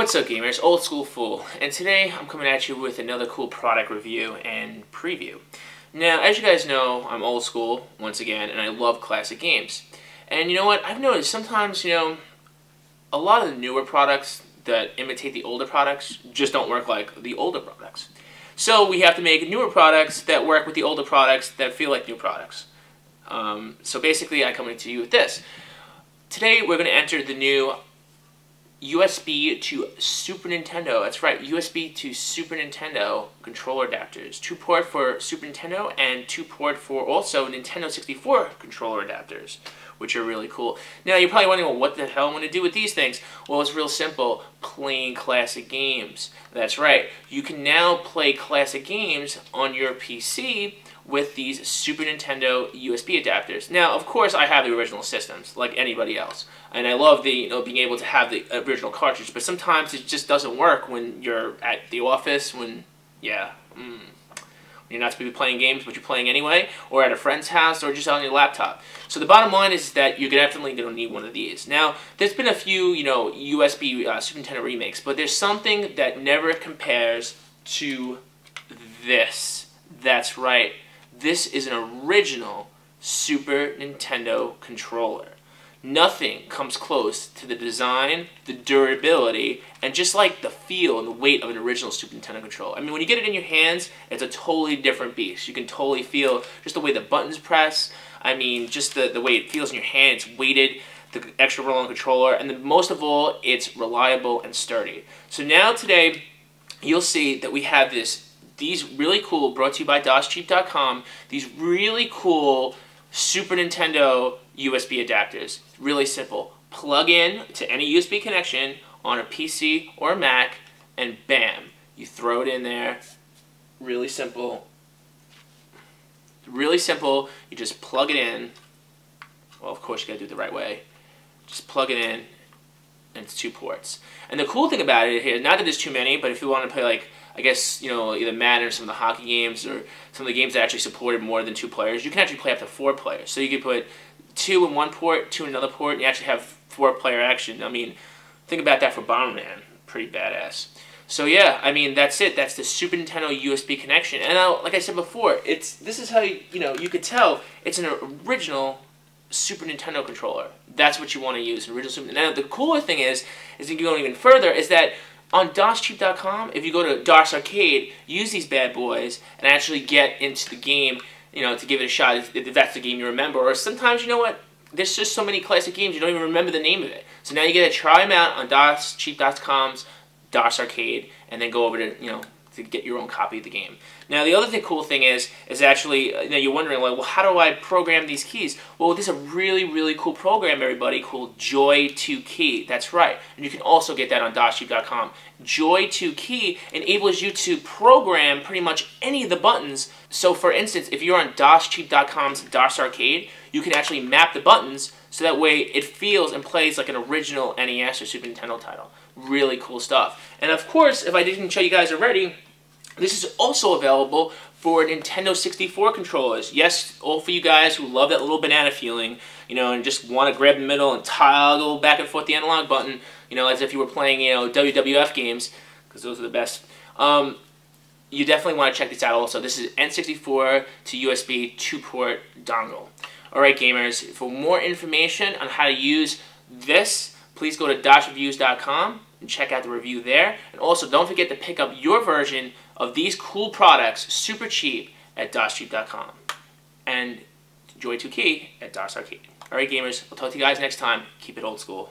What's up, gamers? Old School Fool, and today I'm coming at you with another cool product review and preview. Now, as you guys know, I'm old school once again, and I love classic games. And you know what? I've noticed sometimes, a lot of the newer products that imitate the older products just don't work like the older products. So we have to make newer products that work with the older products that feel like new products. So basically, I come to you with this. Today, we're going to enter the new USB to Super Nintendo. That's right, USB to Super Nintendo controller adapters. 2-port for Super Nintendo and 2-port for also Nintendo 64 controller adapters, which are really cool. Now, you're probably wondering, well, what the hell am I going to do with these things? Well, it's real simple. Playing classic games. That's right. You can now play classic games on your PC with these Super Nintendo USB adapters. Now, of course, I have the original systems, like anybody else. And I love the, being able to have the original cartridge, but sometimes it just doesn't work when you're at the office, when you're not supposed to be playing games, but you're playing anyway, or at a friend's house, or just on your laptop. So the bottom line is that you're definitely going to need one of these. Now, there's been a few, USB Super Nintendo remakes, but there's something that never compares to this. That's right. This is an original Super Nintendo controller. Nothing comes close to the design, the durability, and just like the feel and the weight of an original Super Nintendo controller. I mean, when you get it in your hands, it's a totally different beast. You can totally feel just the way the buttons press. I mean, just the way it feels in your hand. It's weighted, the extra roll-on controller, and then most of all, it's reliable and sturdy. So now today, you'll see that we have these really cool, brought to you by DOSCheap.com, these really cool Super Nintendo USB adapters. Really simple. Plug in to any USB connection on a PC or a Mac, and bam, you throw it in there. Really simple. Really simple. You just plug it in. Well, of course, you gotta do it the right way. Just plug it in, and it's 2 ports. And the cool thing about it here, not that there's too many, but if you want to play, like, I guess, either Madden or some of the hockey games or some of the games that actually supported more than 2 players, you can actually play up to 4 players. So you could put 2 in one port, 2 in another port, and you actually have 4-player action. I mean, think about that for Bomberman. Pretty badass. So yeah, I mean, that's it. That's the Super Nintendo USB connection. And like I said before, this is how, you could tell it's an original Super Nintendo controller. That's what you want to use, an original Super Nintendo. Now, the cooler thing is you can go even further, is that on DOSCheap.com, if you go to DOS Arcade, use these bad boys and actually get into the game, to give it a shot if that's the game you remember. Or sometimes, there's just so many classic games you don't even remember the name of it. So now you get to try them out on DOSCheap.com's DOS Arcade, and then go over to get your own copy of the game. Now, the other cool thing is actually, you're wondering, like, well, how do I program these keys? Well, there's a really, really cool program, everybody, called Joy2Key. That's right. And you can also get that on DOSCheap.com. Joy2Key enables you to program pretty much any of the buttons. So, for instance, if you're on DOSCheap.com's DOS Arcade, you can actually map the buttons so that way it feels and plays like an original NES or Super Nintendo title. Really cool stuff. And of course, if I didn't show you guys already, this is also available for Nintendo 64 controllers. Yes, all for you guys who love that little banana feeling, and just want to grab the middle and toggle back and forth the analog button, as if you were playing, WWF games, because those are the best. You definitely want to check this out also. This is N64 to USB 2-port dongle. Alright, gamers, for more information on how to use this, please go to DOSReviews.com and check out the review there. And also, don't forget to pick up your version of these cool products super cheap at DOSCheap.com. And Joy2Key at DOS Arcade. Alright, gamers, I'll talk to you guys next time. Keep it old school.